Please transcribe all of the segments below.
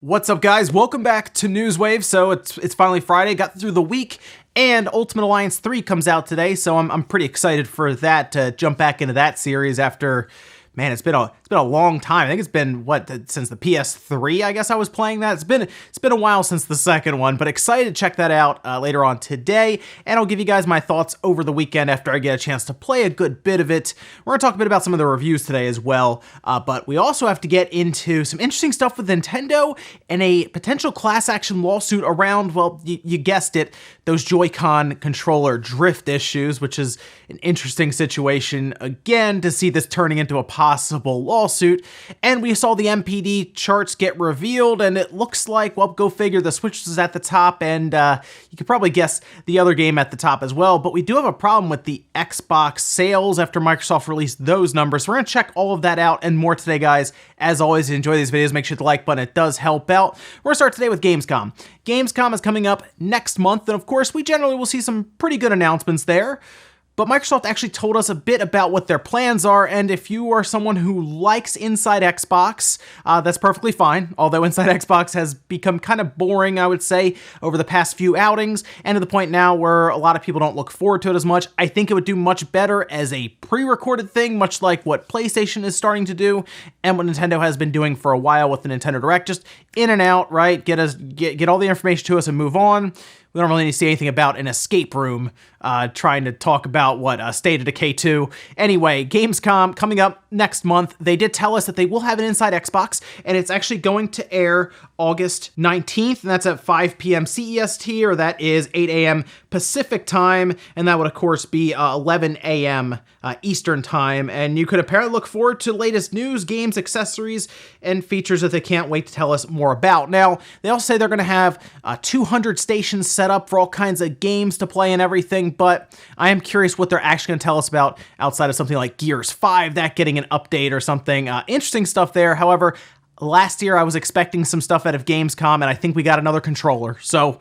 What's up, guys? Welcome back to Newswave. So it's finally Friday, got through the week, and Ultimate Alliance 3 comes out today, so I'm pretty excited for that, to jump back into that series after, man, it's been a long time. I think it's been, since the PS3, I guess I was playing that. It's been a while since the second one, but excited to check that out later on today, and I'll give you guys my thoughts over the weekend after I get a chance to play a good bit of it. We're going to talk a bit about some of the reviews today as well, but we also have to get into some interesting stuff with Nintendo and a potential class action lawsuit around, well, you guessed it, those JoyCon controller drift issues, which is an interesting situation, again, to see this turning into a possible lawsuit. And we saw the NPD charts get revealed, and it looks like, well, go figure, the Switch is at the top, and you could probably guess the other game at the top as well. But we do have a problem with the Xbox sales after Microsoft released those numbers. So we're going to check all of that out and more today, guys. As always, if you enjoy these videos, make sure to hit the like button. It does help out. We're going to start today with Gamescom. Gamescom is coming up next month, and of course, we generally will see some pretty good announcements there. But Microsoft actually told us a bit about what their plans are, and if you are someone who likes Inside Xbox, that's perfectly fine, although Inside Xbox has become kind of boring, I would say, over the past few outings, and to the point now where a lot of people don't look forward to it as much. I think it would do much better as a pre-recorded thing, much like what PlayStation is starting to do, and what Nintendo has been doing for a while with the Nintendo Direct, just in and out, right? Get all the information to us and move on. We don't really need to see anything about an escape room trying to talk about State of Decay 2. Anyway, Gamescom coming up next month. They did tell us that they will have an Inside Xbox, and it's actually going to air August 19th, and that's at 5 p.m. CEST, or that is 8 a.m. Pacific time, and that would, of course, be 11 a.m. Eastern time. And you could apparently look forward to latest news, games, accessories, and features that they can't wait to tell us more about. Now, they also say they're going to have 200 stations set up for all kinds of games to play and everything, but I am curious what they're actually going to tell us about outside of something like Gears 5, that getting an update or something. Interesting stuff there. However, last year I was expecting some stuff out of Gamescom, and I think we got another controller. So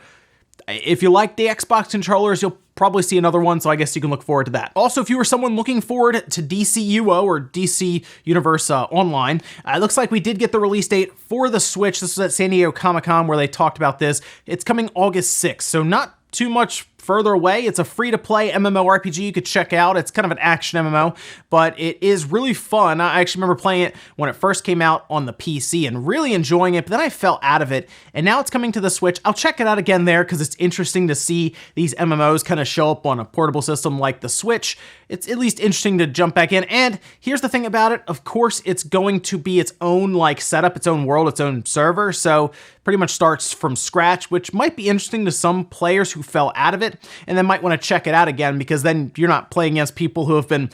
if you like the Xbox controllers, you'll probably see another one, so I guess you can look forward to that. Also, if you were someone looking forward to DCUO, or DC Universe Online, it looks like we did get the release date for the Switch. This was at San Diego Comic-Con where they talked about this. It's coming August 6th, so not too much further away. It's a free-to-play MMORPG you could check out. It's kind of an action MMO, but it is really fun. I actually remember playing it when it first came out on the PC and really enjoying it, but then I fell out of it, and now it's coming to the Switch. I'll check it out again there because it's interesting to see these MMOs kind of show up on a portable system like the Switch. It's at least interesting to jump back in, and here's the thing about it. Of course, it's going to be its own setup, its own world, its own server, so pretty much starts from scratch, which might be interesting to some players who fell out of it and then might want to check it out again, because then you're not playing against people who have been,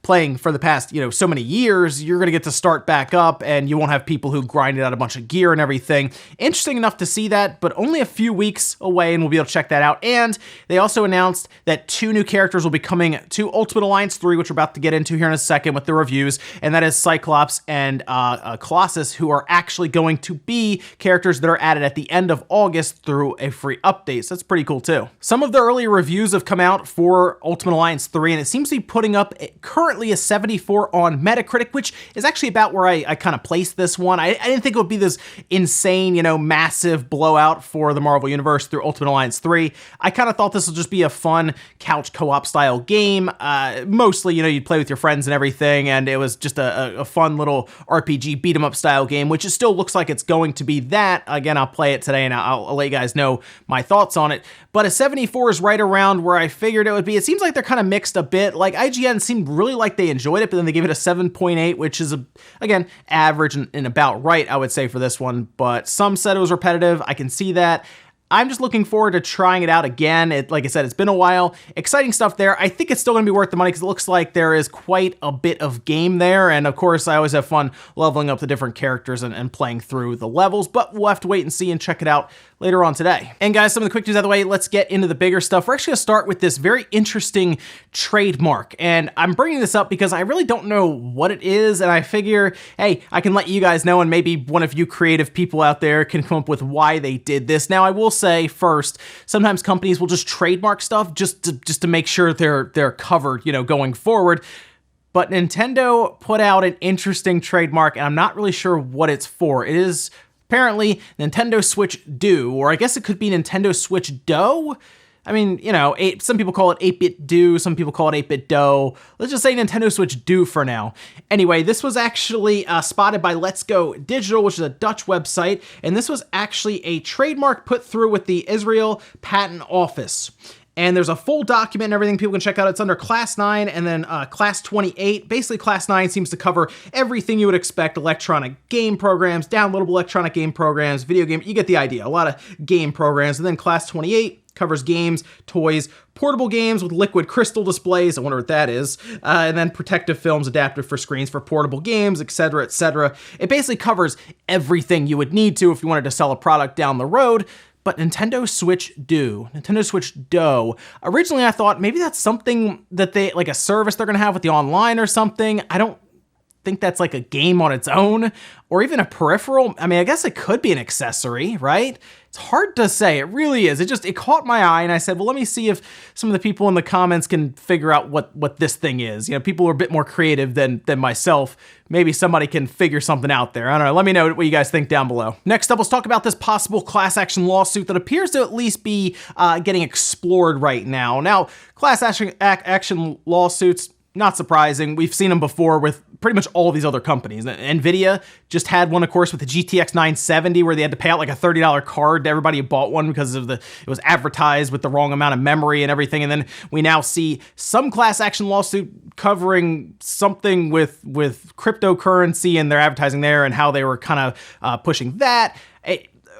playing for the past, so many years. You're going to get to start back up, and you won't have people who grinded out a bunch of gear and everything. Interesting enough to see that, but only a few weeks away, and we'll be able to check that out. And they also announced that 2 new characters will be coming to Ultimate Alliance 3, which we're about to get into here in a second with the reviews, and that is Cyclops and Colossus, who are actually going to be characters that are added at the end of August through a free update. So that's pretty cool too. Some of the early reviews have come out for Ultimate Alliance 3, and it seems to be putting up currently a 74 on Metacritic, which is actually about where I kind of placed this one. I didn't think it would be this insane, massive blowout for the Marvel Universe through Ultimate Alliance 3. I kind of thought this would just be a fun couch co-op style game. Mostly, you'd play with your friends and everything, and it was just a fun little RPG beat 'em up style game, which it still looks like it's going to be that. Again, I'll play it today, and I'll let you guys know my thoughts on it. But a 74 is right around where I figured it would be. It seems like they're kind of mixed a bit. IGN seemed really like they enjoyed it, but then they gave it a 7.8, which is, again, average and about right, I would say, for this one. But some said it was repetitive. I can see that. I'm just looking forward to trying it out again. Like I said, it's been a while. Exciting stuff there. I think it's still going to be worth the money because it looks like there is quite a bit of game there. And of course, I always have fun leveling up the different characters and playing through the levels, but we'll have to wait and see and check it out later on today. And guys, some of the quick news out of the way, let's get into the bigger stuff. We're actually going to start with this very interesting trademark. And I'm bringing this up because I really don't know what it is. And I figure, hey, I can let you guys know, and maybe one of you creative people out there can come up with why they did this. Now, I will say first, sometimes companies will just trademark stuff just to make sure they're covered, going forward. But Nintendo put out an interesting trademark, and I'm not really sure what it's for. It is apparently Nintendo Switch Do, or I guess it could be Nintendo Switch Do. I mean, you know, some people call it 8-bit Do, some people call it 8-bit Do. Let's just say Nintendo Switch Do for now. Anyway, this was actually spotted by Let's Go Digital, which is a Dutch website, and this was actually a trademark put through with the Israel Patent Office. And there's a full document and everything people can check out. It's under Class 9 and then Class 28. Basically, Class 9 seems to cover everything you would expect: electronic game programs, downloadable electronic game programs, video game. You get the idea. A lot of game programs. And then Class 28 covers games, toys, portable games with liquid crystal displays. I wonder what that is. And then protective films adapted for screens for portable games, etc., etc. It basically covers everything you would need to if you wanted to sell a product down the road. But Nintendo Switch Do. Nintendo Switch Do. Originally, I thought maybe that's something that they, like a service they're gonna have with the online or something. I don't think that's like a game on its own, or even a peripheral. I mean, I guess it could be an accessory, right? It's hard to say. It really is. It caught my eye, and I said, well, let me see if some of the people in the comments can figure out what this thing is. You know, people are a bit more creative than myself. Maybe somebody can figure something out there. I don't know. Let me know what you guys think down below. Next up, let's talk about this possible class action lawsuit that appears to at least be getting explored right now. Now, class action lawsuits, not surprising. We've seen them before with pretty much all of these other companies. NVIDIA just had one, of course, with the GTX 970, where they had to pay out like a $30 card to everybody who bought one because of it was advertised with the wrong amount of memory and everything. And then we now see some class action lawsuit covering something with cryptocurrency and their advertising there and how they were kind of pushing that.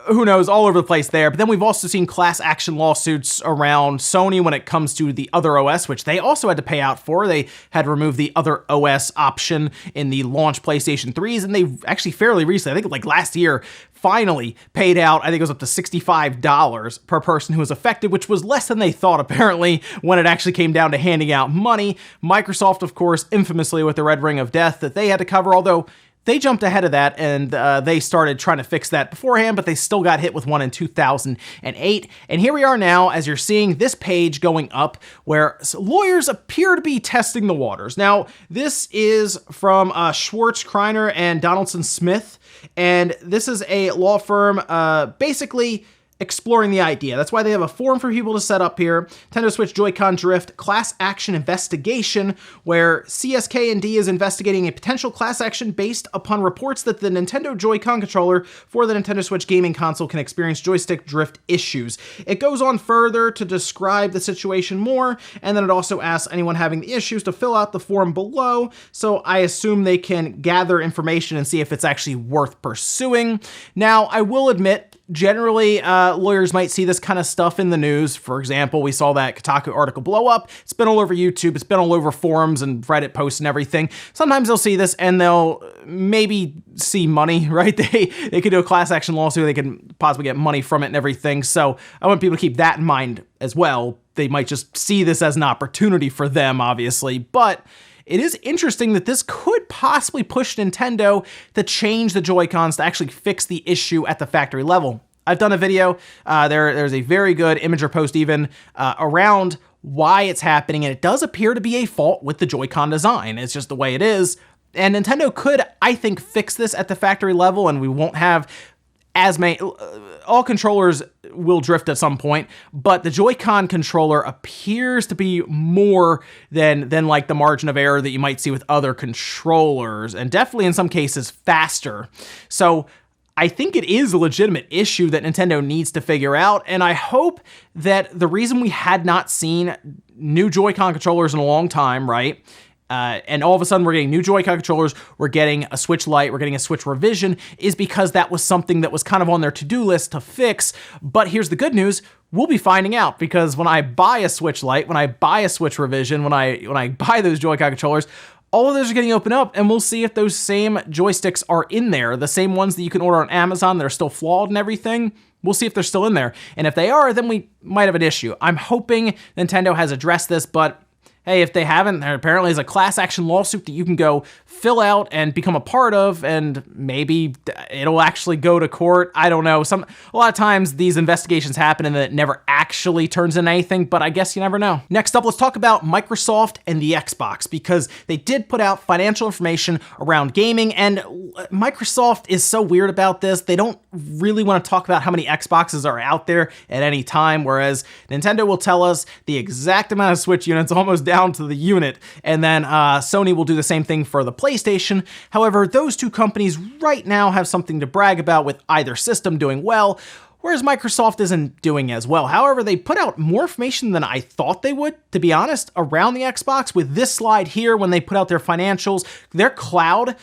Who knows, all over the place there. But then we've also seen class action lawsuits around Sony when it comes to the other OS, which they also had to pay out for. They had removed the other OS option in the launch PlayStation 3s, and they actually fairly recently, I think like last year, finally paid out, I think it was up to $65 per person who was affected, which was less than they thought, apparently, when it actually came down to handing out money. Microsoft, of course, infamously with the Red Ring of Death that they had to cover, although they jumped ahead of that and they started trying to fix that beforehand, but they still got hit with one in 2008. And here we are now, as you're seeing this page going up, where lawyers appear to be testing the waters. Now, this is from Schwartz, Kreiner, and Donaldson Smith, and this is a law firm basically exploring the idea. That's why they have a forum for people to set up here. Nintendo Switch JoyCon Drift Class Action Investigation, where CSK&D is investigating a potential class action based upon reports that the Nintendo Joy-Con controller for the Nintendo Switch gaming console can experience joystick drift issues. It goes on further to describe the situation more, and then it also asks anyone having the issues to fill out the form below, so I assume they can gather information and see if it's actually worth pursuing. Now, I will admit, generally, lawyers might see this kind of stuff in the news. For example, we saw that Kotaku article blow up. It's been all over YouTube. It's been all over forums and Reddit posts and everything. Sometimes they'll see this and they'll maybe see money, right? They could do a class action lawsuit. They can possibly get money from it and everything. So I want people to keep that in mind as well. They might just see this as an opportunity for them, obviously, but it is interesting that this could possibly push Nintendo to change the Joy-Cons to actually fix the issue at the factory level. I've done a video, there's a very good Imager post even around why it's happening, and it does appear to be a fault with the Joy-Con design. It's just the way it is. And Nintendo could, I think, fix this at the factory level, and we won't have as many, all controllers will drift at some point, but the Joy-Con controller appears to be more than like the margin of error that you might see with other controllers, and definitely in some cases faster. So I think it is a legitimate issue that Nintendo needs to figure out, and I hope that the reason we had not seen new Joy-Con controllers in a long time, right? And all of a sudden we're getting new Joy-Con controllers, we're getting a Switch Lite, we're getting a Switch Revision, is because that was something that was kind of on their to-do list to fix. But here's the good news, we'll be finding out, because when I buy a Switch Lite, when I buy a Switch Revision, when I buy those Joy-Con controllers, all of those are getting opened up, and we'll see if those same joysticks are in there, the same ones that you can order on Amazon that are still flawed and everything. We'll see if they're still in there. And if they are, then we might have an issue. I'm hoping Nintendo has addressed this, but hey, if they haven't, there apparently is a class action lawsuit that you can go fill out and become a part of, and maybe it'll actually go to court. I don't know. A lot of times these investigations happen and then it never actually actually turns into anything, but I guess you never know. Next up, let's talk about Microsoft and the Xbox, because they did put out financial information around gaming, and Microsoft is so weird about this. They don't really want to talk about how many Xboxes are out there at any time, whereas Nintendo will tell us the exact amount of Switch units, almost down to the unit, and then Sony will do the same thing for the PlayStation. However, those two companies right now have something to brag about with either system doing well, whereas Microsoft isn't doing as well. However, they put out more information than I thought they would, to be honest, around the Xbox. With this slide here, when they put out their financials, their cloud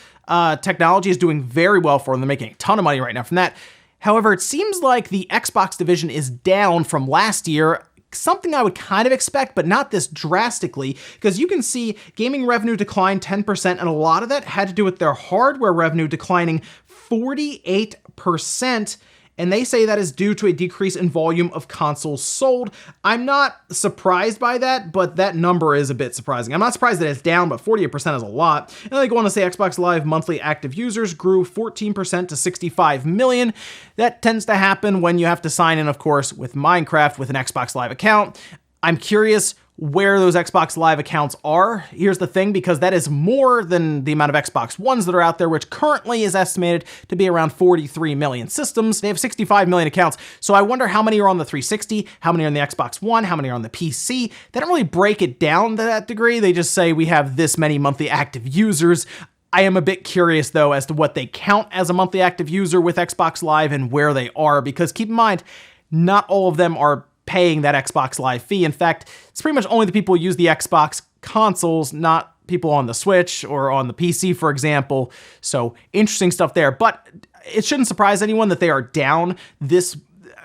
technology is doing very well for them. They're making a ton of money right now from that. However, it seems like the Xbox division is down from last year, something I would kind of expect, but not this drastically, because you can see gaming revenue declined 10%, and a lot of that had to do with their hardware revenue declining 48%. And they say that is due to a decrease in volume of consoles sold. I'm not surprised by that, but that number is a bit surprising. I'm not surprised that it's down, but 48% is a lot. And they go on to say Xbox Live monthly active users grew 14% to 65 million. That tends to happen when you have to sign in, of course, with Minecraft with an Xbox Live account. I'm curious where those Xbox Live accounts are. Here's the thing, because that is more than the amount of Xbox Ones that are out there, which currently is estimated to be around 43 million systems. They have 65 million accounts, so I wonder how many are on the 360, how many are on the Xbox One, how many are on the PC. They don't really break it down to that degree. They just say we have this many monthly active users. I am a bit curious, though, as to what they count as a monthly active user with Xbox Live and where they are, because keep in mind, not all of them are paying that Xbox Live fee. In fact, it's pretty much only the people who use the Xbox consoles, not people on the Switch or on the PC, for example. So interesting stuff there, but it shouldn't surprise anyone that they are down this,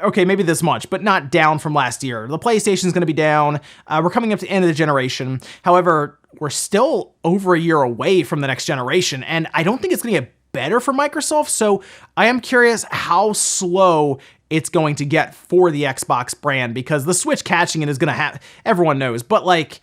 okay, maybe this much, but not down from last year. The PlayStation is going to be down. We're coming up to the end of the generation. However, we're still over a year away from the next generation, and I don't think it's going to get better for Microsoft. So I am curious how slow it's going to get for the Xbox brand, because the Switch catching it is going to have, everyone knows, but like,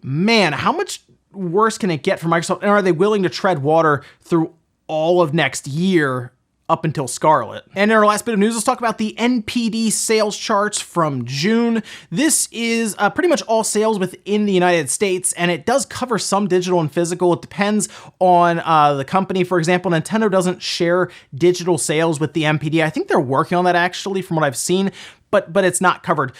man, how much worse can it get for Microsoft? And are they willing to tread water through all of next year up until Scarlet? And in our last bit of news, let's talk about the NPD sales charts from June. This is pretty much all sales within the United States, and it does cover some digital and physical. It depends on the company. For example, Nintendo doesn't share digital sales with the NPD. I think they're working on that, actually, from what I've seen. But it's not covered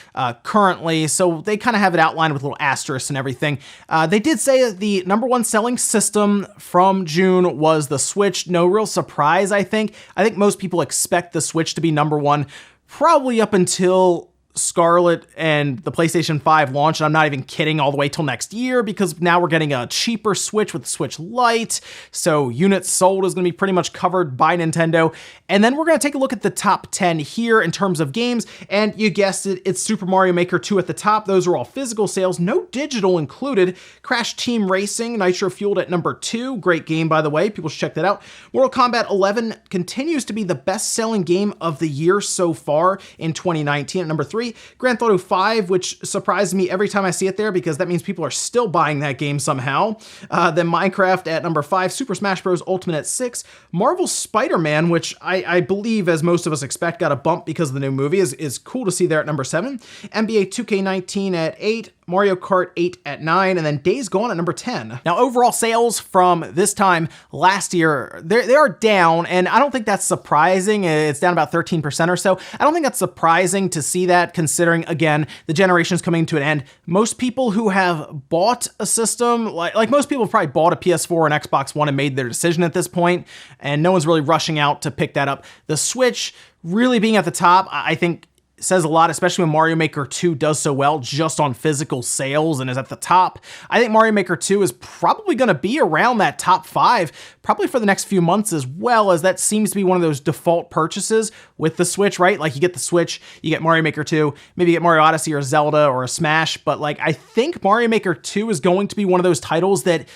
currently, so they kind of have it outlined with little asterisks and everything. They did say that the number one selling system from June was the Switch. No real surprise, I think. I think most people expect the Switch to be number one, probably up until Scarlet and the PlayStation 5 launch, and I'm not even kidding, all the way till next year, because now we're getting a cheaper Switch with the Switch Lite, so units sold is going to be pretty much covered by Nintendo. And then we're going to take a look at the top 10 here in terms of games, and you guessed it, it's Super Mario Maker 2 at the top. Those are all physical sales, no digital included. Crash Team Racing, Nitro Fueled at number 2, great game, by the way, people should check that out. Mortal Kombat 11 continues to be the best-selling game of the year so far in 2019 at number 3. Grand Theft Auto 5, which surprises me every time I see it there, because that means people are still buying that game somehow. Then Minecraft at number 5, Super Smash Bros. Ultimate at 6, Marvel's Spider-Man, which I believe, as most of us expect, got a bump because of the new movie, is cool to see there at number 7, NBA 2K19 at 8, Mario Kart 8 at 9, and then Days Gone at number 10. Now, overall sales from this time last year, they are down, and I don't think that's surprising. It's down about 13% or so. I don't think that's surprising to see that, considering, again, the generation's coming to an end. Most people who have bought a system, like most people have probably bought a PS4 or an Xbox One and made their decision at this point, and no one's really rushing out to pick that up. The Switch really being at the top, I think, says a lot, especially when Mario Maker 2 does so well just on physical sales and is at the top. I think Mario Maker 2 is probably going to be around that top 5, probably for the next few months, as well, as that seems to be one of those default purchases with the Switch, right? Like, you get the Switch, you get Mario Maker 2, maybe you get Mario Odyssey or Zelda or a Smash, but like, I think Mario Maker 2 is going to be one of those titles that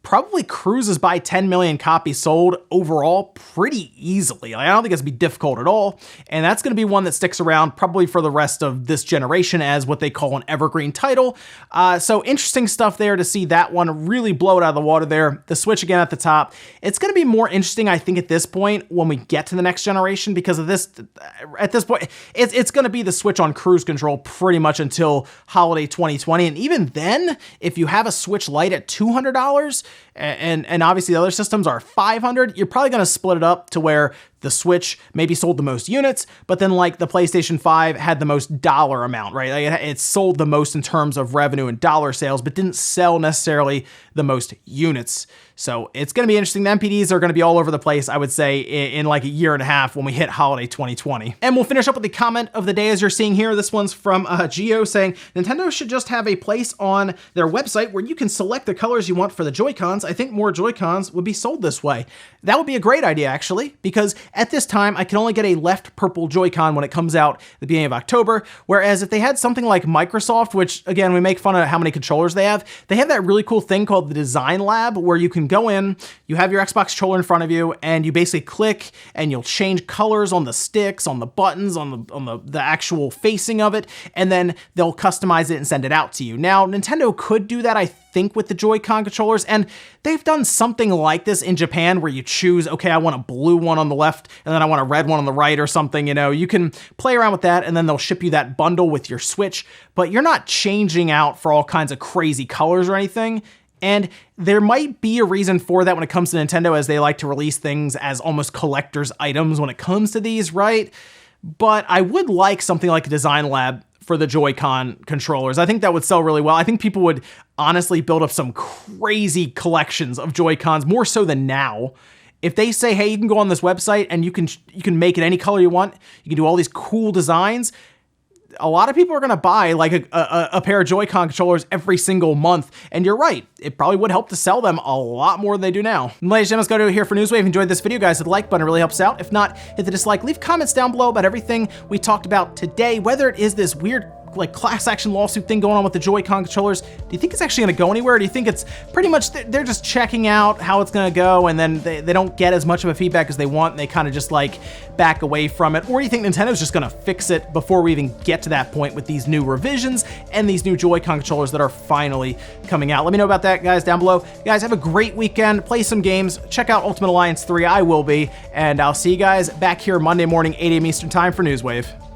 probably cruises by 10 million copies sold overall pretty easily. I don't think it's gonna be difficult at all. And that's gonna be one that sticks around probably for the rest of this generation as what they call an evergreen title. So interesting stuff there to see that one really blow it out of the water there. The Switch again at the top. It's gonna be more interesting, I think, at this point when we get to the next generation, because of this, at this point, it's gonna be the Switch on cruise control pretty much until holiday 2020. And even then, if you have a Switch Lite at $200, and obviously the other systems are $500, you're probably going to split it up to where the Switch maybe sold the most units, but then like the PlayStation 5 had the most dollar amount, right? Like it sold the most in terms of revenue and dollar sales, but didn't sell necessarily the most units. So it's going to be interesting. The NPDs are going to be all over the place, I would say, in like a year and a half when we hit holiday 2020. And we'll finish up with the comment of the day as you're seeing here. This one's from Geo saying, Nintendo should just have a place on their website where you can select the colors you want for the Joy-Cons. I think more Joy-Cons would be sold this way. That would be a great idea, actually, because at this time, I can only get a left purple Joy-Con when it comes out at the beginning of October, whereas if they had something like Microsoft, which, again, we make fun of how many controllers they have that really cool thing called the Design Lab, where you can go in, you have your Xbox controller in front of you, and you basically click, and you'll change colors on the sticks, on the buttons, on the actual facing of it, and then they'll customize it and send it out to you. Now, Nintendo could do that, I think, with the Joy-Con controllers, and they've done something like this in Japan where you choose, okay, I want a blue one on the left and then I want a red one on the right or something. You know, you can play around with that and then they'll ship you that bundle with your Switch, but you're not changing out for all kinds of crazy colors or anything. And there might be a reason for that when it comes to Nintendo, as they like to release things as almost collector's items when it comes to these, right? But I would like something like a Design Lab for the Joy-Con controllers. I think that would sell really well. I think people would honestly build up some crazy collections of Joy-Cons, more so than now. If they say, hey, you can go on this website and you can make it any color you want, you can do all these cool designs, a lot of people are going to buy like a pair of Joy-Con controllers every single month. And you're right, it probably would help to sell them a lot more than they do now. And ladies and gentlemen, let's go to here for Newswave. If you enjoyed this video, guys, hit the like button, it really helps out. If not, hit the dislike. Leave comments down below about everything we talked about today, whether it is this weird like class action lawsuit thing going on with the Joy-Con controllers. Do you think it's actually going to go anywhere? Or do you think it's pretty much they're just checking out how it's going to go, and then they don't get as much of a feedback as they want, and they kind of just like back away from it? Or do you think Nintendo's just going to fix it before we even get to that point with these new revisions and these new Joy-Con controllers that are finally coming out? Let me know about that, guys, down below. Guys, have a great weekend. Play some games. Check out Ultimate Alliance 3. I will be. And I'll see you guys back here Monday morning, 8 a.m. Eastern Time for Newswave.